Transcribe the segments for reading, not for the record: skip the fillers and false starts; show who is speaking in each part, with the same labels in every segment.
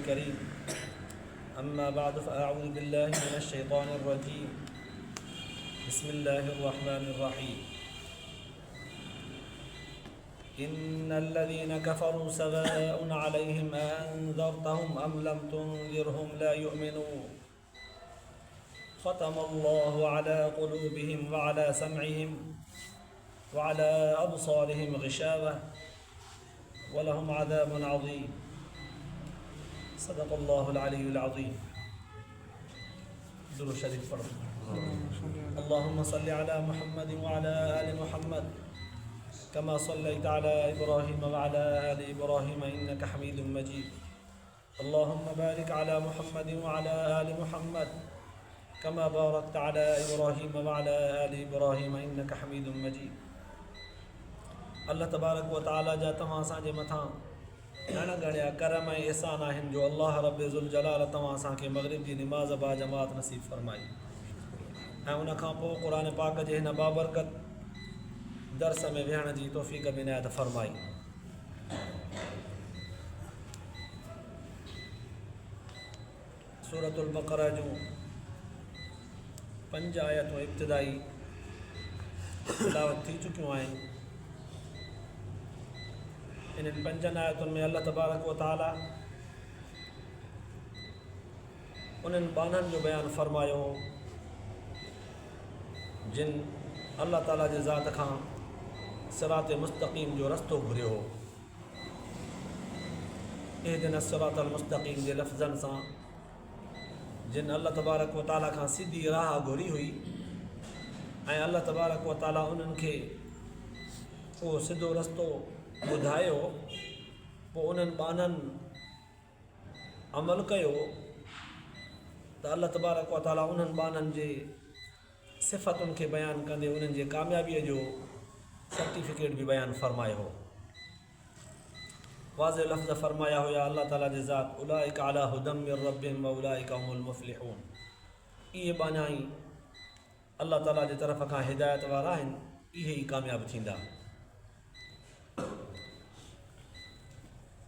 Speaker 1: الكريم أما بعد فأعوذ بالله من الشيطان الرجيم بسم الله الرحمن الرحيم إن الذين كفروا سواء عليهم أنذرتهم أم لم تنذرهم لا يؤمنون ختم الله على قلوبهم وعلى سمعهم وعلى أبصارهم غشاوة ولهم عذاب عظيم صدق الله العلي العظيم. درود شريف पढ़ो. اللهم صل على محمد وعلى آل محمد كما صليت على إبراهيم وعلى آل إبراهيم إنك حميد مجيد. اللهم بارك على محمد وعلى آل محمد كما باركت على إبراهيم وعلى آل إبراهيم إنك حميد مجيد. अल्लाह तबारक व ताला जा तव्हां असांजे मथां घणा घणा करम ऐं एहसान आहिनि जो अल्लाह रब ज़ुल जलाल तव्हां असांखे मग़रिब जी निमाज़ बा जमात नसीब फ़रमाई ऐं उन खां पोइ क़ुर पाक जे हिन बाबरकत दर्स में विहण जी तौफ़ीक़ बि इनायत फ़रमाई. सूरतुल बक़रा जूं 5 आयतूं इब्तिदाई तिलावत थी चुकियूं आहिनि. इन 5 आयतुनि में अल्लाह तबारक व ताला उन्हनि बाननि जो बयानु फ़रमायो जिन अल्लाह ताला जे ज़ात खां सिरात मुस्तक़ीम जो रस्तो घुरियो हो. इहदिना सिरातल मुस्तक़ीम जे लफ़्ज़नि सां जिन अल्लाह तबारक व ताला खां सिधी राह घुरी हुई ऐं अल्लाह तबारक व ताला उन्हनि खे उहो सिधो रस्तो ॿुधायो. पोइ उन्हनि बाननि अमल कयो त अल्लाह तबारक व ताला उन्हनि बाननि जे सिफ़तुनि खे बयानु कंदे उन्हनि जे कामयाबीअ जो सर्टिफिकेट बि बयानु फ़रमायो हो. वाज़े लफ़्ज़ फ़रमाया हुया अल्लाह ताला जे ज़ात उलाइका अला हुदम मिर रब्बिहिम व उलाइका हुमुल मुफ़्लिहून. इहे बाना ई अल्लाह ताला जे तरफ़ खां हिदायत वारा आहिनि, इहे ई कामयाबु थींदा.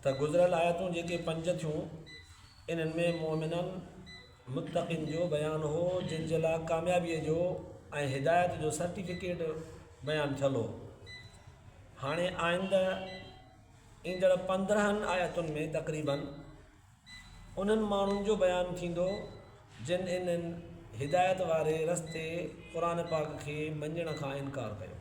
Speaker 1: त गुज़िरियल आयतूं जेके 5 थियूं इन्हनि में मोमिननि मुत्तक़िन जो बयानु हो जिन जे लाइ कामयाबीअ जो ऐं हिदायत जो सर्टिफिकेट बयानु थियल हो. हाणे आईंदा ईंदड़ 15 आयतुनि में तक़रीबन उन्हनि माण्हुनि जो बयानु थींदो जिन इन्हनि हिदायत वारे रस्ते क़ुर पाक खे मञण खां इनकार कयो.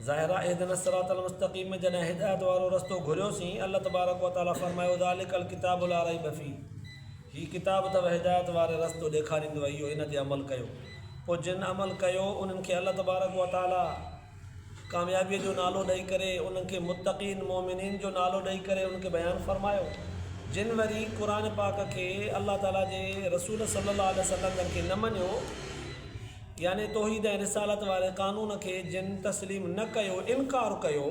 Speaker 1: ज़ाहिरा इहदिना सिरातल मुस्तक़ीम में जॾहिं हिदायत वारो रस्तो घुरियोसीं अल्लाह तबारक व ताला फ़रमायो ज़ालिकल किताबु ला रैब फ़ीह. हीअ किताब अथव हिदायत वारे रस्तो ॾेखारींदो आहे, इहो इन ते अमल कयो. पोइ जिन अमल कयो उन्हनि खे अल्लाह तबारक व ताला कामयाबीअ जो नालो ॾेई करे उन्हनि खे मुत्तक़ीन मोमिनीन जो नालो ॾेई करे उनखे बयानु फ़रमायो. जिन वरी क़ुर पाक खे अल्लाह ताला जे रसूल सल्लल्लाहु अलैहि वसल्लम खे न मञियो यानी तौहीद ऐं रिसालत वारे क़ानून खे जिन तस्लीम न कयो, इनकार कयो,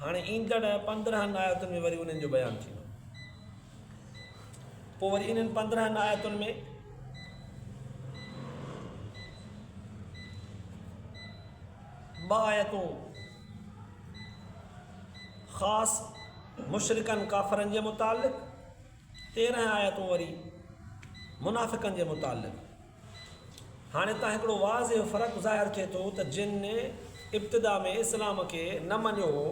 Speaker 1: हाणे ईंदड़ 15 आयतुनि में वरी उन्हनि जो बयानु थींदो. पोइ वरी इन्हनि 15 आयतुनि में ॿ आयतूं ख़ासि मुशरिकनि काफ़िरनि जे मुतालिक़, 13 आयतूं वरी मुनाफ़िक़नि जे मुतालिक़. हाणे तव्हां हिकिड़ो वाज़े फ़र्क़ु ज़ाहिर थिए थो त जिन इब्तिदा में इस्लाम खे न मञियो हो,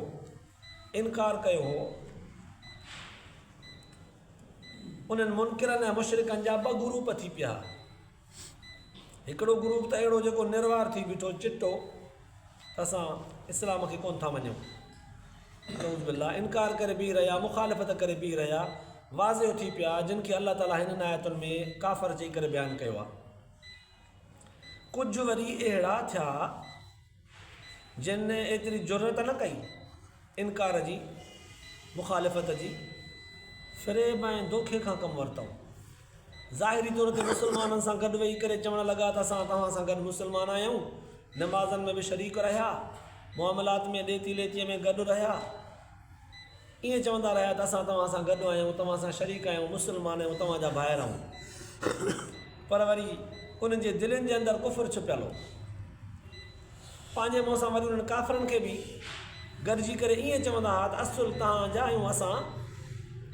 Speaker 1: इनकार कयो हो, उन्हनि मुनकिरनि ऐं मुशरिकनि जा 2 ग्रुप थी पिया. हिकिड़ो ग्रुप त अहिड़ो जेको निर्वार थी बीठो चिटो त असां इस्लाम खे कोन था मञूं, बिल्ला इनकार करे बीह रहिया, मुखालिफ़त करे बीह रहिया, वाज़े थी पिया जिन खे अल्लाह ताला हिननि आयतुनि में काफ़िर चई करे बयानु कयो आहे. कुझु वरी अहिड़ा थिया जिन एतिरी ज़रूरत न कई इनकार जी, मुखालिफ़त जी, फ़रेब ऐं धोखे खां कमु वरितऊं. ज़ाहिरी तौर ते मुस्लमाननि सां गॾु वेही करे चवणु लॻा त असां तव्हां सां गॾु मुस्लमान आहियूं, नमाज़नि में बि शरीक रहिया, मामलात में ॾेती लेतीअ में गॾु रहिया, ईअं चवंदा रहिया त असां तव्हां सां गॾु आहियूं, तव्हां सां शरीक आहियूं, मुस्लमान आहियूं, तव्हांजा ॿाहिरि आहियूं. पर वरी उन्हनि जे दिलनि जे अंदरि कुफ़ुर छुपियल हो. पंहिंजे मुंहं सां वरी उन्हनि काफ़िरनि खे बि गॾिजी करे ईअं चवंदा हुआ त असुल तव्हांजा आहियूं असां,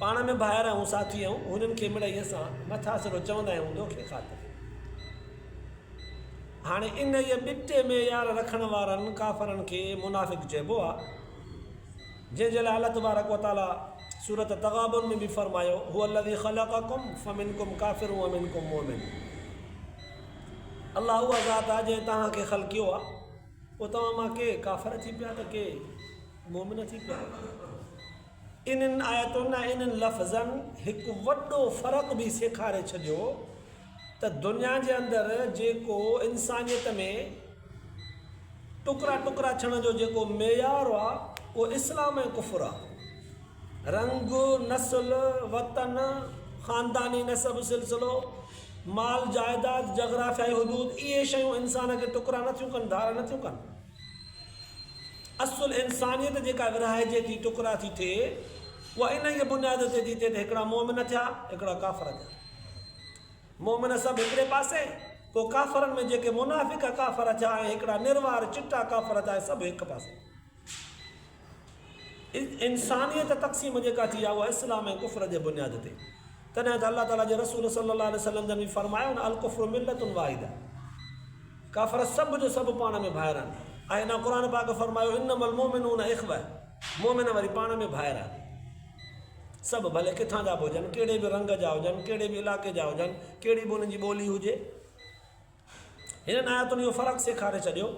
Speaker 1: पाण में भाइर आहियूं, साथी आहियूं, हुननि खे मिड़ईअ सां मथां सिरो चवंदा आहियूं दोखे ख़ातिर। हाणे इन इहे ॿिटे में यार रखण वारनि काफ़रनि खे मुनाफ़िक़ चइबो आहे, जंहिंजे लाइ अल्लाह तबारक व तआला सूरत तग़ाबुन में बि फ़रमायो, हुवल्लज़ी ख़लक़कुम फ़मिनकुम काफ़िरुन व मिनकुम मुमिन। अल्लाह उहा ज़ात आहे जंहिं तव्हांखे ख़लक़ियो आहे, पोइ तव्हां मां के काफ़िर थी पिया त के मोमिन थी पिया। इन्हनि आयतुनि ऐं इन्हनि लफ़्ज़नि हिकु वॾो फ़र्क़ु बि सेखारे छॾियो त दुनिया जे अंदरि जेको इंसानियत में टुकड़ा टुकड़ा थियण जो जेको मेयार आहे उहो इस्लाम ऐं कुफ़्र आहे। रंग, नस्ल, वतन, ख़ानदानी नसब सिलसिलो, माल जाइदाद, जग़राफ़ियाई हुदूद, इहे शयूं इंसान खे टुकड़ा नथियूं कनि, धार नथियूं कनि। असुल इंसानियत जेका विरहाइजे थी, टुकड़ा थी थिए, उहा इन ई बुनियाद ते थी थिए त हिकिड़ा मोमिन थिया, हिकिड़ा काफ़िर थिया। मोमिन सभु हिकिड़े पासे, पोइ काफ़िरनि में जेके मुनाफ़िक़ काफ़िर थिया ऐं हिकिड़ा निर्वार चिटा काफ़िर थिया, सभु हिकु पासे। इंसानियत तक़सीम जेका थी आहे उहा इस्लाम ऐं कुफ़्र जे बुनियाद ते। तॾहिं त अल्लाह ताला जे रसूल सल्लल्लाहु अलैहि वसल्लम जन बि फ़रमायो न, अल कुफ़्रु मिल्लतुन वाहिदा, काफ़िर सभु जो सभु पाण में भाइर आहिनि। ऐं हिन क़ुर पाक फ़रमायो, इन्नमल मोमिनून इख़्वा, मोमिन वरी पाण में भाइर आहिनि। सभु भले किथां जा बि हुजनि, कहिड़े बि रंग जा हुजनि, कहिड़े बि इलाइक़े जा हुजनि, कहिड़ी बि उन्हनि जी ॿोली हुजे। हिननि आयतुनि इहो फ़र्क़ु सेखारे छॾियो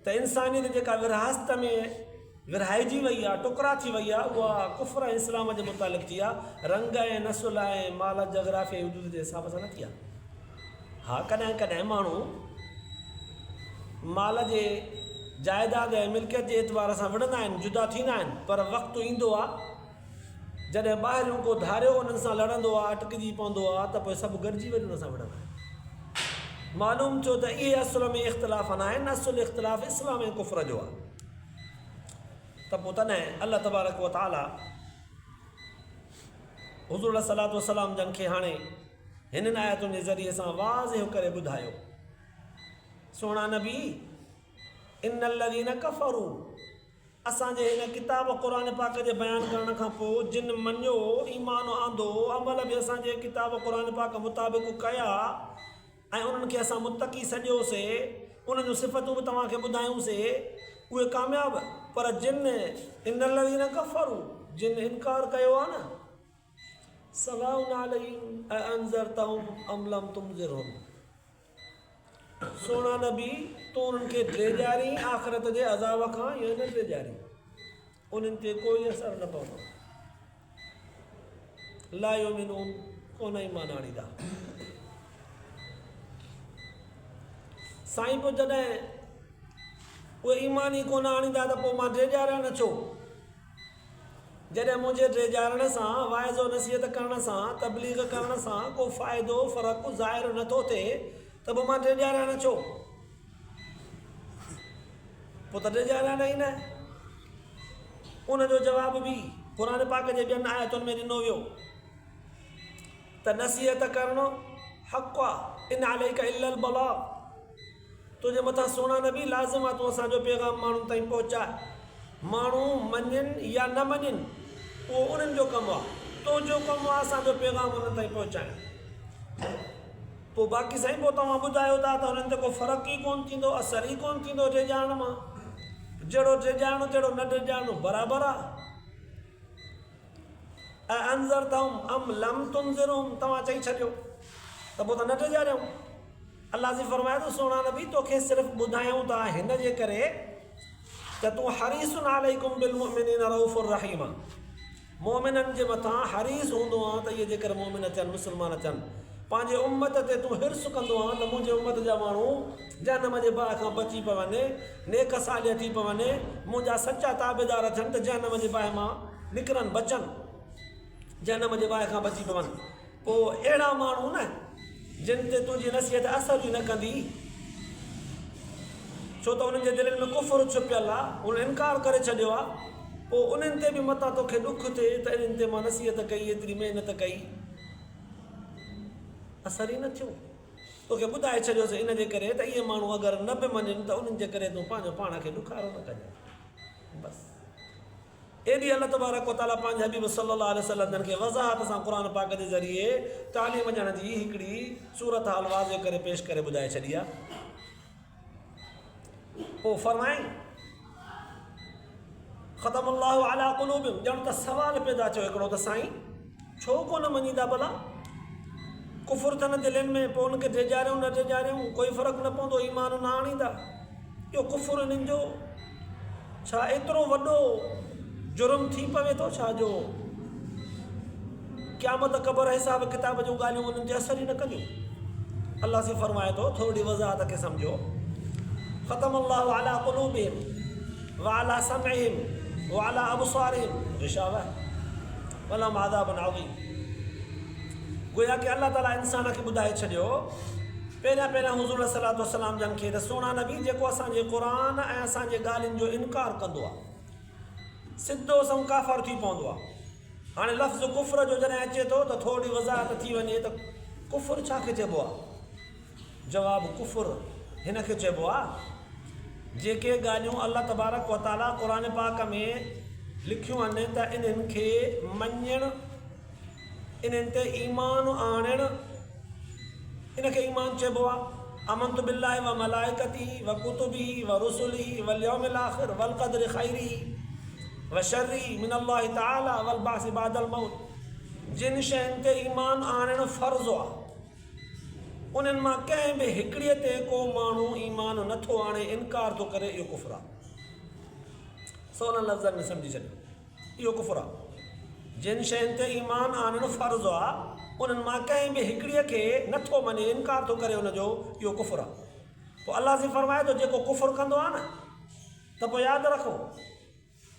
Speaker 1: त इंसानियत जेका विरासत में विरहाइजी वई आहे, टुकड़ा थी वई आहे, उहा कुफ़्र ऐं इस्लाम जे मुतालिक़ थी आहे, रंग ऐं नसुल ऐं माल जग़राफ़ी हुदूद जे हिसाब सां न थी आहे। हा, कॾहिं कॾहिं माण्हू माल जे जाइदाद ऐं मिल्कियत जे एतबार सां विढ़ंदा आहिनि, जुदा थींदा आहिनि, पर वक़्तु ईंदो आहे जॾहिं ॿाहिरियों को धारियो उन्हनि सां लड़ंदो आहे, अटकिजी पवंदो आहे, त पोइ सभु गॾिजी वरी उन सां विढ़ंदा आहिनि। मालूम थियो त इहे असुल में इख़्तिलाफ़ न आहिनि, असुल इख़्तिलाफ़ इस्लाम ऐं कुफ़्र जो आहे। त पोइ तॾहिं अल्लाह तबारक व तआला हुज़ूर सलातो वसलाम जन खे हाणे हिननि आयतुनि जे ज़रिए सां वाज़िह करे ॿुधायो, सोणा नबी, इन्नल्लज़ीन कफ़रू, असांजे हिन किताब क़ुर पाक जे बयानु करण खां पोइ जिन मञियो, ईमान आंदो, अमल बि असांजे किताब क़ुर पाक मुताबिक़ कया ऐं उन्हनि खे असां मुतक़ी सॼियोसीं, उन्हनि जूं सिफ़तूं बि तव्हांखे ॿुधायूंसीं, उहे कामयाब। पर जिन इन्नल्लज़ीन कफ़रू, जिन इनकार कयो आहे न, सवाउन अलैहिम अअंज़रतहुम अम लम तुंज़िरहुम, सोना नबी तो उन्हनि खे ड्रेजारी आख़िरत जे अज़ाब खां या न ड्रेजारी, उन्हनि ते कोई असरु न पवंदो। ला युमिनून, कोन ईमान आणींदा। साईं पोइ जॾहिं उहे ईमान ई कोन आणींदा त पोइ मां ड्रेजारिया न छो? जॾहिं मुंहिंजे ड्रेजारण सां, वाइज़ो नसीहत करण सां, तबलीग करण सां को फ़ाइदो फ़र्क़ु ज़ाहिर नथो थिए त पोइ मां ड्रेजारिया न छो? पोइ त ड्रेजारिया न ई न। उनजो जवाब बि क़ुर पाक जे ॿियनि आयतुनि में ॾिनो वियो त नसीहत करणु हक़ु आहे, इन अलैका इल्लल बलाग, तुंहिंजे मथां सोना नबी लाज़िम आहे तूं असांजो पैगाम माण्हुनि ताईं पहुचाए। माण्हू मञनि या न मञनि उहो उन्हनि जो कमु आहे, तुंहिंजो कमु आहे असांजो पैगाम उन्हनि ताईं पहुचाइणु। पोइ बाक़ी साईं पोइ तव्हां ॿुधायो था त हुननि ते को फ़र्क़ु ई कोन्ह थींदो, असरु ई कोन्ह थींदो ड्रेजाइण मां। जहिड़ो ड्रेजाइणो तहिड़ो न ड्रेजाइणो बराबरि आहे। अअंज़रतहुम अम लम तुंज़िरहुम, तव्हां चई छॾियो त पोइ त न ड्रेजारियूं। अल्लाह जी फ़रमाए थो, सोना नबी तोखे सिर्फ़ु ॿुधायूं था हिन जे करे त तूं हरीसुन अलैकुम बिल मुमिनीन रऊफ़ुर रहीम, मोमिननि जे मथां हरीस हूंदो आहे त इहे जेकर मोमिन थियनि, मुस्लमान थियनि, पंहिंजे उम्मत ते तूं हिर्स कंदो आहे त मुंहिंजे उम्मत जा माण्हू जहन्नम जे बाहि खां बची पवनि, नेक सालिह थी पवनि, मुंहिंजा सचा ताबेदार थियनि त जहन्नम जे बाहि मां निकिरनि, बचनि, जहन्नम जे बाहि खां बची पवनि। पोइ अहिड़ा माण्हू न जिन ते तुंहिंजी नसीहत असर ई न कंदी, छो त उन्हनि जे दिलनि में कुफ़ुर छुपियल आहे, उन इनकार करे छॾियो आहे। पोइ उन्हनि ते बि मथां तोखे ॾुख थिए त इन्हनि ते मां नसीहत कई, एतिरी महिनत कई, असर ई न थियो। तोखे ॿुधाए छॾियोसीं इन जे करे त इहे माण्हू अगरि न बि मञनि त उन्हनि जे करे तूं पंहिंजो पाण खे ॾुखारो न कजांइ। बसि एॾी अल्लाह तबारक व तआला पंहिंजे हबीब सल्लल्लाहु अलैहि वसल्लम खे वज़ाहत सां क़ुर पाक जे ज़रिए तालीम ॾियण जी हिकिड़ी सूरत हाल वाज़े करे पेश करे ॿुधाए छॾी आहे। पोइ फरमाईं ख़तमल्लाहु अला क़ुलूबिहिम, ॼण त सवाल पैदा थियो हिकिड़ो त साईं छो कोन मञींदा भला, कुफुर अथनि दिलनि में, पोइ उनखे टिजारियूं न टिजारियूं कोई फ़र्क़ु न पवंदो, ईमान न आणींदा। इहो कुफुर इन्हनि जो छा एतिरो वॾो जुर्म थी पवे थो छा जो क़यामत क़बर हिसाब किताब जूं ॻाल्हियूं उन्हनि ते असर ई न कंदियूं। अल्लाह से फरमाए थो, थोरी वज़ाहत खे सम्झो, ख़तमल्लाहु अला क़ुलूबिहिम व अला समइहिम व अला अबसारिहिम ग़िशावा व लहुम अज़ाबुन अज़ीम। गोया कि अल्लाह ताला इंसान खे ॿुधाए छॾियो पहिरियां हुज़ूर सलातो सलाम जन खे त सोना नबी जेको असांजे क़ुर ऐं असांजे ॻाल्हियुनि जो इनकार कंदो आहे सिधो सम काफ़र थी पवंदो आहे। हाणे लफ़्ज़ कुफ़र जो जॾहिं अचे थो त थोरी वज़ाहत थी वञे त कुफ़ुर छा खे चइबो आहे। जवाबु कुफ़ुर हिन खे चइबो आहे जेके ॻाल्हियूं अल्लाह तबारक व तआला क़ुर पाक में लिखियूं आहिनि त इन्हनि खे मञणु, इन्हनि ते ईमान आणणु, इनखे ईमान चइबो आहे। अमनतु बिल्लाहि व मलाइकतिही व कुतुबिही व रुसुलिही वल यौमिल आख़िर वल क़द्रि ख़ैरिही व शर्रिही मिनल्लाहि तआला वल बाअस बादल मौत। जिन शयुनि ते ईमान आणणु फ़र्ज़ु आहे उन्हनि मां कंहिं बि हिकिड़ीअ ते को माण्हू ईमान नथो आणे, इनकार थो करे, इहो कुफ़ुर आहे। सोलहनि लफ़्ज़नि में सम्झी छॾियो, इहो कुफ़ुर आहे। जिन शयुनि ते ईमान आणणु फ़र्ज़ु आहे उन्हनि मां कंहिं बि हिकिड़ीअ खे नथो मञे, इनकार थो करे उनजो, इहो कुफ़ुर आहे। पोइ अल्लाह से फरमाए थो जेको कुफ़ुर कंदो आहे न त पोइ यादि रखो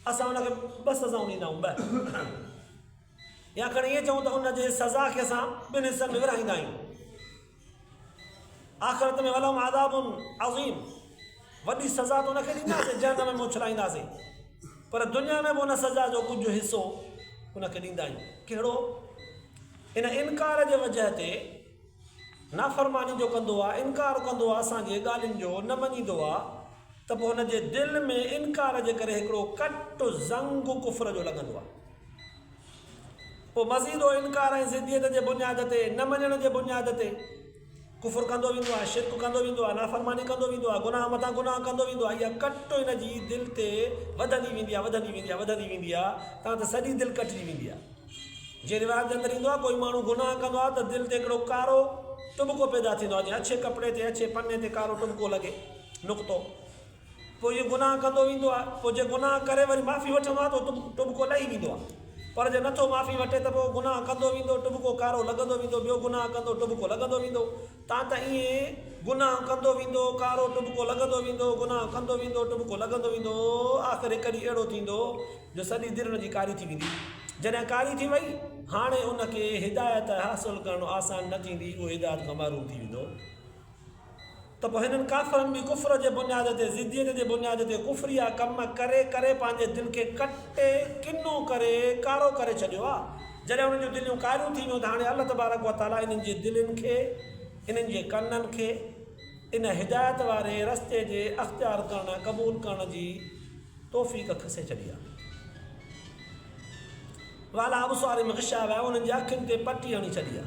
Speaker 1: असां हुनखे ॿ सज़ाऊं ॾींदा आहियूं, ॿ या खणी ईअं चऊं त उनजे सज़ा खे असां ॿिनि हिसनि में विरहाईंदा आहियूं। आख़िरत में वलहुम अज़ाबुन अज़ीम, वॾी सज़ा त उनखे ॾींदासीं, जहन्नम में उछलाईंदासीं, पर दुनिया में बि उन सज़ा जो कुझु हिसो उनखे ॾींदा आहियूं। कहिड़ो? इन इनकार जे वजह ते नाफ़रमानी जो कंदो आहे, इनकार कंदो आहे असांजे ॻाल्हियुनि जो, न मञींदो आहे त पोइ हुनजे दिलि में इनकार जे करे हिकिड़ो कट ज़ंग कुफ़र जो लॻंदो आहे। पोइ मज़ीद इनकार ऐं ज़िद्दियत जे बुनियाद ते, न मञण जे बुनियाद ते कुफ़ुर कंदो वेंदो आहे, शिरक कंदो वेंदो आहे, नाफ़रमानी कंदो वेंदो आहे, गुनाह मथां गुनाह कंदो वेंदो आहे। इहा कट हिन जी दिलि ते वधंदी वेंदी आहे, वधंदी वेंदी आहे, वधंदी वेंदी आहे, तव्हां त सॼी दिलि कटिजी वेंदी आहे। जे रिवाज जे अंदरि ईंदो आहे कोई माण्हू गुनाह कंदो आहे त दिलि ते हिकिड़ो कारो टुबको पैदा थींदो आहे, जीअं अछे कपिड़े ते अछे पने ते कारो टुबको लॻे, नुक़्तो। पोइ इहो गुनाह कंदो वेंदो आहे, पोइ जे गुनाह करे वरी माफ़ी वठंदो आहे त टुबको लही वेंदो आहे, पर जे नथो माफ़ी वठे त पोइ गुनाह कंदो वेंदो, टुबको कारो लॻंदो वेंदो, ॿियो गुनाह कंदो, टुबको लॻंदो वेंदो। तव्हां त ईअं गुनाह कंदो वेंदो, कारो टुबको लॻंदो वेंदो, गुनाह कंदो वेंदो, टुबको लॻंदो वेंदो, आख़िर हिकु ॾींहुं अहिड़ो थींदो जो सॼी दिलि हुनजी कारी थी वेंदी। जॾहिं कारी थी वई हाणे उनखे हिदायत हासिलु करणु आसान न थींदी, उहो हिदायत खां महरूम थी वेंदो। त पोइ हिननि काफ़रनि बि कुफ़र जे बुनियाद ते, ज़िद्दियत जे बुनियाद ते कुफ़रिया कम करे करे पंहिंजे दिलि खे कटे किनो करे कारो करे छॾियो आहे। जॾहिं उन्हनि जूं दिलियूं कारियूं थी वियूं त हाणे अल्लाह तबारक व तआला इन्हनि जे दिलनि खे, इन्हनि जे कननि खे इन हिदायत वारे रस्ते जे अख़्तियार करण, क़बूल करण जी तौफ़ीक़ खसे छॾी आहे। वाला अबसारिहिम ग़िशावा, उन्हनि जे अखियुनि ते पटी हणी छॾी आहे,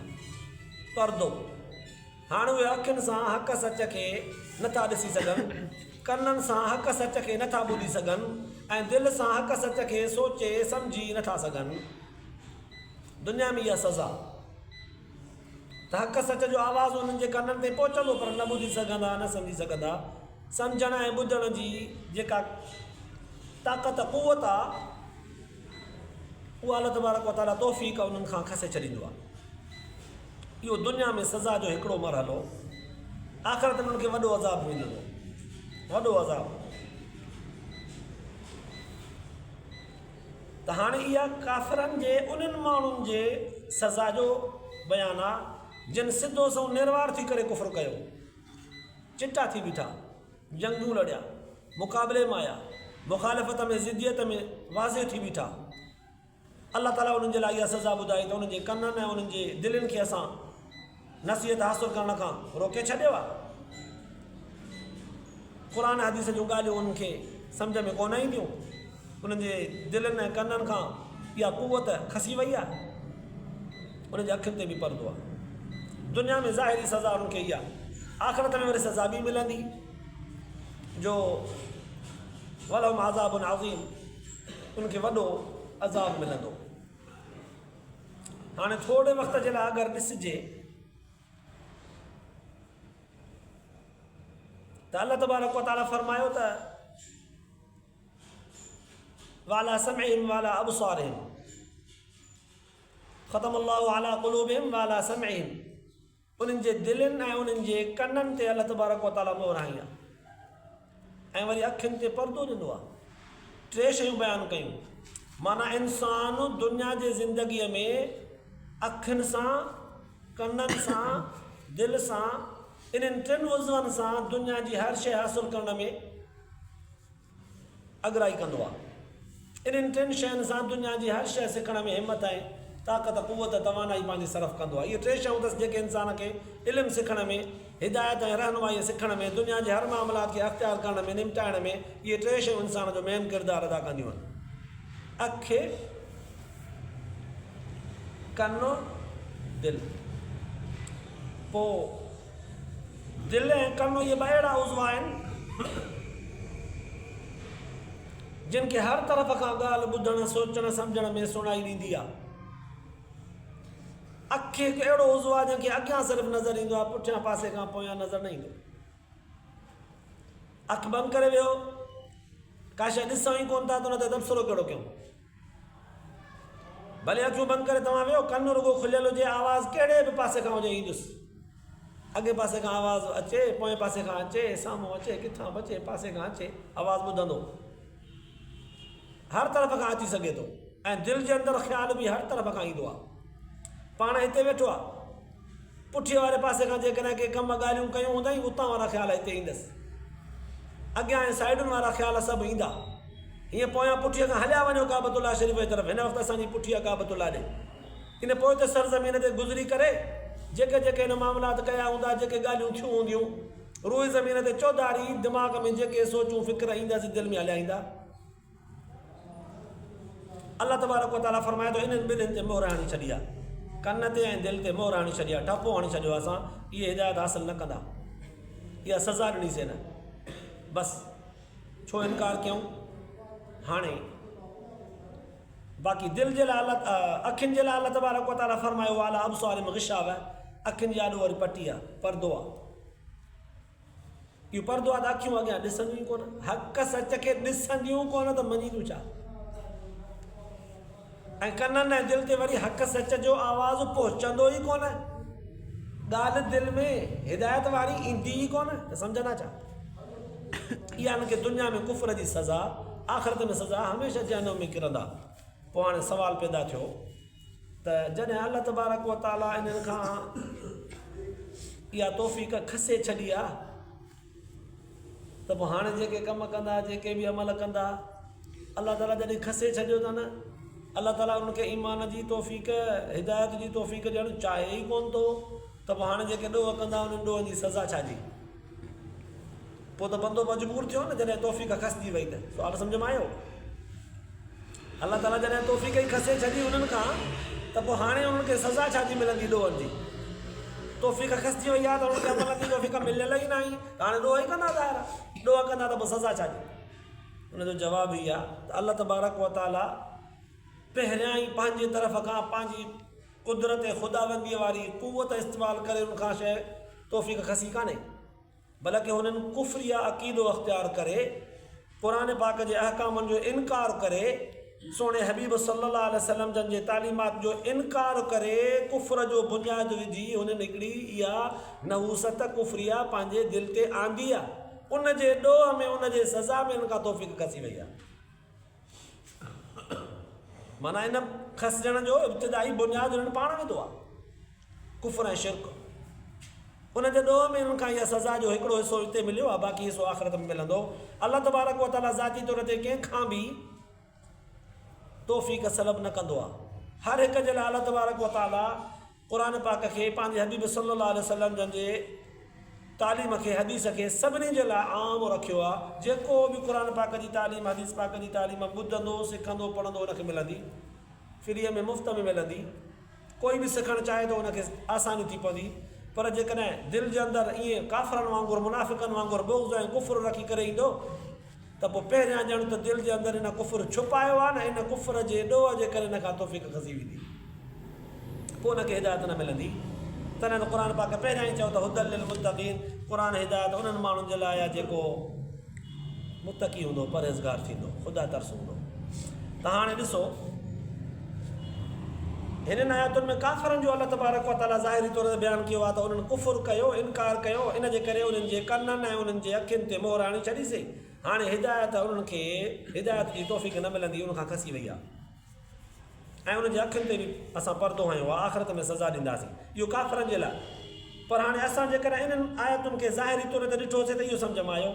Speaker 1: परदो। हाणे उहे अखियुनि सां हक़ सच खे नथा ॾिसी सघनि, कननि सां हक़ सच खे नथा ॿुधी सघनि, ऐं दिलि सां हक़ सच खे सोचे सम्झी नथा सघनि। दुनिया में इहा सज़ा त हक़ सच जो आवाज़ु उन्हनि जे कननि ते पहुचंदो, पर न ॿुधी सघंदा, न सम्झी सघंदा। सम्झण ऐं ॿुधण जी जेका ताक़त क़ुवत आहे उहा अल्लाह तबारक व तआला तौफ़ीक़ उन्हनि खां खसे छॾींदो आहे। इहो दुनिया में सज़ा जो हिकिड़ो मरहलो, आख़िरत में उन्हनि खे वॾो अज़ाब मिलंदो, वॾो अज़ाब। त हाणे इहा काफ़िरनि जे उन्हनि माण्हुनि जे सज़ा जो बयानु आहे जिन सिधो सो निर्वार थी करे कुफ़्र कयो, चिटा थी बीठा, जंगूं लड़िया, मुक़ाबले में आया, मुखालिफ़त में ज़िद्दियत में वाज़े थी बीठा। अल्लाह ताला उन्हनि जे लाइ इहा सज़ा ॿुधाई त उन्हनि जे कननि ऐं उन्हनि जे दिलनि खे असां नसीहत हासिलु करण खां रोके छॾियो आहे। क़ुर हदीस जूं ॻाल्हियूं उन्हनि खे सम्झ में कोन ईंदियूं, उन्हनि जे दिलनि ऐं कननि खां इहा कुवत खसी वई आहे, उन्हनि जे अखियुनि ते बि परदो आहे। दुनिया में ज़ाहिरी सज़ा उन्हनि खे इहा, आख़िरत में वरी सज़ा बि मिलंदी जो वलहुम अज़ाबुन अज़ीम, उनखे वॾो अज़ाब मिलंदो। हाणे थोरे वक़्त जे लाइ अगरि ॾिसिजे त अल्लाह तबारक व तआला फरमायो त वाला समइहिम वाला अबसारिहिम ख़तमल्लाहु अला क़ुलूबिहिम वाला समइहिम, उन्हनि जे दिलनि ऐं उन्हनि जे कननि ते अल्लाह तबारक व तआला मोहर हणी आहे ऐं वरी अखियुनि ते परदो ॾिनो आहे। टे शयूं बयानु कयूं, माना इंसान दुनिया जे ज़िंदगीअ में अखियुनि सां, कननि सां, दिलि सां, इन्हनि टिनि उज़वनि सां दुनिया जी हर शइ हासिलु करण में अॻिराई कंदो आहे। इन्हनि टिनि शयुनि सां दुनिया जी हर शइ सिखण में हिमत ऐं ताक़त, कुवत, तवानाई पंहिंजी सरफ़ कंदो आहे। इहे टे शयूं अथसि जेके इंसान खे इल्मु सिखण में, हिदायत ऐं रहनुमाई सिखण में, दुनिया जे हर मामलात खे अख़्तियार करण में, निमटाइण में, इहे टे शयूं इंसान जो मेन किरदारु अदा कंदियूं आहिनि। अखि, कनु, दिलि। पोइ दिलि ऐं कनु इहे ॿ अहिड़ा उज़व आहिनि जिन खे हर तरफ़ खां ॻाल्हि ॿुधणु, सोचणु, सम्झण में सुणाई ॾींदी आहे। अखि हिकु अहिड़ो उज़व आहे जंहिंखे अॻियां सिर्फ़ु नज़र ईंदो आहे, पुठियां पासे खां पोयां नज़र न ईंदो। अखि बंदि करे वियो, का शइ ॾिसूं ई कोन था त हुन ते तबसरो कहिड़ो कयूं। भले अखियूं बंदि करे तव्हां वियो, कनु रुॻो खुलियल हुजे, आवाज़ु कहिड़े बि पासे खां हुजे ईंदुसि। अॻे पासे खां आवाज़ु अचे, पोएं पासे खां अचे, साम्हूं अचे, किथां बि अचे, पासे खां अचे, आवाज़ु ॿुधंदो। हर तरफ़ खां अची सघे थो ऐं दिलि जे अंदरि ख़्यालु बि हर तरफ़ खां ईंदो आहे। पाण हिते वेठो आहे, पुठीअ वारे पासे खां जेकॾहिं के कम ॻाल्हियूं कयूं हूंदई, उतां वारा ख़्याल हिते ईंदसि। अॻियां ऐं साइडुनि वारा ख़्याल सभु ईंदा। हीअं पोयां पुठीअ खां हलिया वञो काबतुल्लाह शरीफ़ जी तरफ़, हिन वक़्तु असांजी पुठी आहे काबतुल्लाह ॾे। इन पोइ त सरज़मीन ते गुज़री करे जेके जेके हिन मामलात कया हूंदा, जेके ॻाल्हियूं थियूं हूंदियूं, रूई ज़मीन ते चौधारी दिमाग़ में जेके सोचूं फ़िक्र ईंदासीं, दिलि में हलिया ईंदा। अल्लाह तबारक व तआला फरमाए थो इन्हनि ॿिन्हिनि ते मोहर हणी छॾी आहे, कन ते ऐं दिलि ते मोहर हणी छॾी आहे, ठपो हणी छॾियो आहे। असां इहे हिदायत हासिलु न कंदा, इहा सज़ा ॾिनीसीं न, बसि छो इनकार कयूं। हाणे बाक़ी दिलि जे लाइ अखियुनि जे लाइ अल्लाह तबारक व तआला फरमायो वाला अबसारिहिम ग़िशावा, अखियुनि जी आॾो वरी पटी आहे, परदो आहे। इहो परदो आहे त अखियूं अॻियां ॾिसंदियूं ई कोन, हक़ सच खे ॾिसंदियूं कोन त मञीदियूं छा। ऐं कननि ऐं दिलि ते वरी हक़ सच जो आवाज़ु पहुचंदो ई कोन, ॻाल्हि दिलि में हिदायत वारी ईंदी ई कोन, त सम्झंदा छा। इहा हिनखे दुनिया में कुफ़र जी सज़ा, आख़िरत में सज़ा, हमेशह जहन्नम में किरंदा। पोइ हाणे सवालु पैदा थियो त जॾहिं अल्लाह तबारक व तआला इन्हनि खां इहा तौफ़ीक़ खसे छॾी आहे त पोइ हाणे जेके कम कंदा, जेके बि अमल कंदा, अल्लाह ताला जॾहिं खसे छॾियो अथनि, अल्लाह ताला उनखे ईमान जी तौफ़ीक़, हिदायत जी तौफ़ीक़ ॾियणु चाहे ई कोन थो, त पोइ हाणे जेके ॾोह कंदा उन्हनि ॾोहनि जी सज़ा छाजी। पोइ त बंदो मजबूर थियो न, जॾहिं तौफ़ीक़ खसिजी वई त। सुवाल सम्झ में आयो? अल्लाह ताला जॾहिं तौफ़ीक़ ई खसे छॾी उन्हनि खां, त पोइ हाणे उन्हनि खे सज़ा छाजी मिलंदी ॾोहनि जी। तौफ़ीक़ खसिजी वई आहे त उन्हनि खे अमल जी तौफ़ीक़ मिलियल ई न आई, त हाणे ॾोह ई कंदा ज़ाहिर आहे, ॾोह कंदा त पोइ सज़ा छाजी। उनजो जवाबु ई आहे त अल्लाह तबारक व तआला पहिरियां ई पंहिंजे तरफ़ खां पंहिंजी कुदरत ख़ुदाबंदीअ वारी कुवत इस्तेमालु करे उनखां शइ तौफ़ीक़ खसी कान्हे, बल्कि हुननि कुफ़्र या अक़ीदो अख़्तियार करे, क़ुरान पाक जे अहकामनि जो इनकार करे, सोणे हबीब सल्लल्लाहु अलैहि वसल्लम जन जे तालीमात जो इनकार करे, कुफ़्र जो बुनियाद विझी हुननि हिकिड़ी इहा नहूसत कुफ़रिया पंहिंजे दिलि ते आंदी आहे। उन जे ॾोह में, उन जे सज़ा में हिन खां तौफ़ीक़ खसी वई आहे। माना इन खसजण जो इब्तिदाई बुनियाद हुननि पाण विधो आहे, कुफ़्र ऐं शिर्क। उन जे ॾोह में हुननि खां इहा सज़ा जो हिकिड़ो हिसो हिते मिलियो आहे, बाक़ी हिसो आख़िरत में मिलंदो। अल्लाह तबारक व तआला ज़ाती तौर ते कंहिंखां बि तौफ़ीक़ सलब न कंदो आहे। हर हिक जे लाइ अल्लाह तबारक व तआला क़ुरान पाक खे पंहिंजे हबीब सल्लल्लाहु अलैहि वसल्लम जन जे तालीम खे हदीस खे सभिनी जे लाइ आम रखियो आहे। जेको बि क़ुर पाक जी तालीम हदीस पाक जी तालीम ॿुधंदो सिखंदो पढ़ंदो उनखे मिलंदी, फ्रीअ में मुफ़्त में मिलंदी। कोई बि सिखणु चाहे थो उनखे आसानी थी पवंदी। पर जेकॾहिं दिलि जे अंदरि ईअं काफ़रनि वांगुरु मुनाफ़िक़नि वांगुरु बुग़्ज़ ऐं कुफ़ुर रखी करे ईंदो त पोइ पहिरियां ॼण त दिलि जे अंदरि इन कुफ़ुर छुपायो आहे न, इन कुफ़ुर जे ॾोह जे करे इन खां तौफ़ीक़ खसी वेंदी, पोइ उनखे हिदायत न मिलंदी। तॾहिं क़ुर पाक पहिरियां ई चओ त हुदल लिल मुत्तक़ीन, क़ुर हिदायत उन्हनि माण्हुनि जे लाइ आहे जेको मुत्तक़ी हूंदो, परहेज़गार थींदो, ख़ुदा तर्स हूंदो। त हाणे ॾिसो हिननि आयतुनि में काफ़रनि जो अल्लाह तबारक व तआला ज़ाहिरी तौर ते बयानु कयो आहे त उन्हनि कुफ़ुर कयो, इनकार कयो, इन जे करे उन्हनि जे कननि ऐं उन्हनि जे अखियुनि ते मोहर हणी छॾीसीं। हाणे हिदायत उन्हनि खे हिदायत जी तौफ़ीक़ न मिलंदी, उनखां खसी वई आहे ऐं उन्हनि जे अखियुनि ते बि असां पर्दो हयो आहे, आख़िरत में सज़ा ॾींदासीं। इहो काफ़रनि जे लाइ। पर हाणे असां जेकॾहिं इन्हनि आयतुनि खे ज़ाहिरी तौर ते ॾिठोसीं त इहो सम्झ में आयो।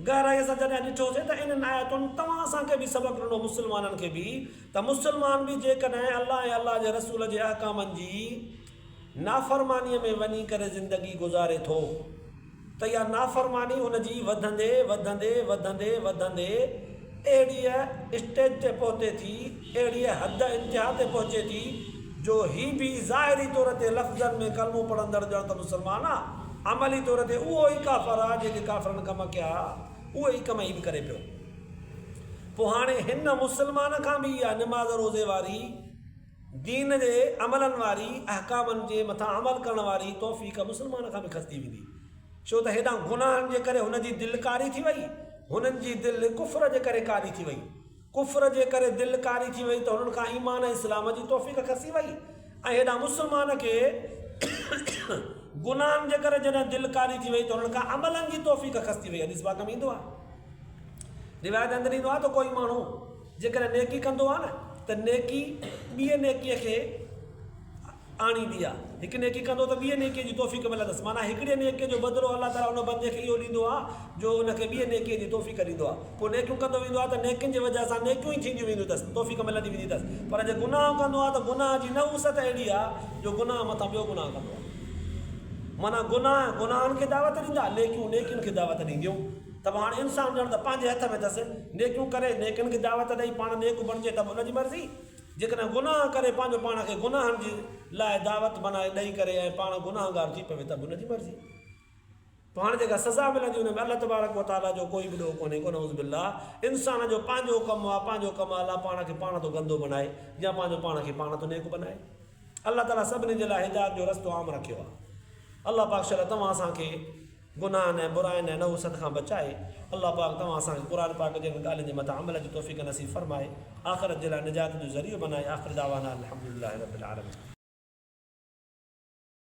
Speaker 1: गहराईअ सां जॾहिं ॾिठोसीं त इन्हनि आयतुनि तव्हां असांखे बि सबक़ु ॾिनो, मुस्लमाननि खे बि, त मुस्लमान बि जेकॾहिं अलाह ऐं अलाह जे रसूल जे अहकामनि जी नाफ़रमानीअ में वञी करे ज़िंदगी गुज़ारे थो त इहा नाफ़रमानी हुनजी वधंदे वधंदे वधंदे वधंदे अहिड़ीअ स्टेज ते पहुचे थी, अहिड़ीअ हद इंतिहा ते पहुचे थी जो ही बि ज़ाहिरी तौर ते लफ़्ज़नि में कलमो पढ़ंदड़ ॼण त मुस्लमान आहे, अमली तौर ते उहो ई काफ़र आहे जेके काफ़रनि कम कया, उहे ई कम ई बि करे पियो। पोइ हाणे हिन मुस्लमान खां बि इहा निमाज़ रोज़े वारी, दीन जे अमलनि वारी, अहकामनि जे मथां अमल करण वारी तौफ़ीक़ मुस्लमान खां बि खसती वेंदी। छो त हेॾां गुनाहनि जे करे हुनजी दिलि कारी थी वई, हुननि जी दिलि कुफ़र जे करे कारी थी वई, कुफ़र जे करे दिलि कारी थी वई त हुननि खां ईमान इस्लाम जी तौफ़ीक़ खसी वई। ऐं हेॾां मुस्लमान खे गुनाहनि जे करे जॾहिं दिलि कारी थी वई त हुननि खां अमलनि जी तौफ़ीक़ खसी वई। हदीस पाक में ईंदो आहे, रिवायत अंदरि ईंदो आहे त कोई माण्हू जेकॾहिं नेकी कंदो आहे न त नेकी ॿिए नेकीअ खे आणींदी आहे। हिकु नेकी कंदो त ॿिए नेकीअ जी तौफ़ीक़ मिलंदसि, माना हिकिड़े नेकीअ जो बदिलो अलाह ताला उन बंदे खे इहो ॾींदो आहे जो हुनखे ॿिए नेकीअ जी तौफ़ीक़ ॾींदो आहे। पोइ नेकियूं कंदो वेंदो आहे त नेकियुनि जी वजह सां नेकियूं ई थींदियूं वेंदियूं अथसि, तौफ़ीक़ मिलंदी वेंदी अथसि। पर जे गुनाह कंदो आहे त गुनाह जी नहूसत अहिड़ी आहे जो गुनाह मथां ॿियो गुनाह कंदो आहे। माना गुनाहनि खे दावत ॾींदा, नेकियुनि खे दावत ॾींदियूं। त हाणे इंसानु ॼण त पंहिंजे हथ में अथसि, नेकियूं करे नेकियुनि खे दावत ॾेई पाण नेक बणिजे त हुनजी मर्ज़ी, जेकॾहिं गुनाह करे पंहिंजो पाण खे गुनाहनि जी लाइ दावत बनाए ॾेई करे ऐं पाण गुनाहगार थी पवे त हुनजी मर्ज़ी। पोइ हाणे जेका सज़ा मिलंदी हुन में अल्लाह तबारक व तआला जो कोई बि ॾोह कोन्हे, कोन नऊज़ बिल्लाह। इंसान जो पंहिंजो कमु आहे, पंहिंजो कमु अलाह पाण खे पाण थो गंदो बनाए या पंहिंजो पाण खे पाण थो नेक बनाए। अल्लाह ताला सभिनी जे लाइ हिदायत जो रस्तो आम रखियो आहे। अल्लाह पाक शल तव्हां असांखे गुनाहनि ऐं बुराइनि ऐं नहूसत खां बचाए। अल्लाह पाक तव्हां असांखे क़ुर पाक जे ॻाल्हियुनि जे मथां अमल जी तौफ़ीक़ नसीब फरमाए, आख़िरत जे लाइ निजात जो ज़रियो बनाए। आख़िर दावाना अल्हम्दुलिल्लाहि रब्बिल आलमीन।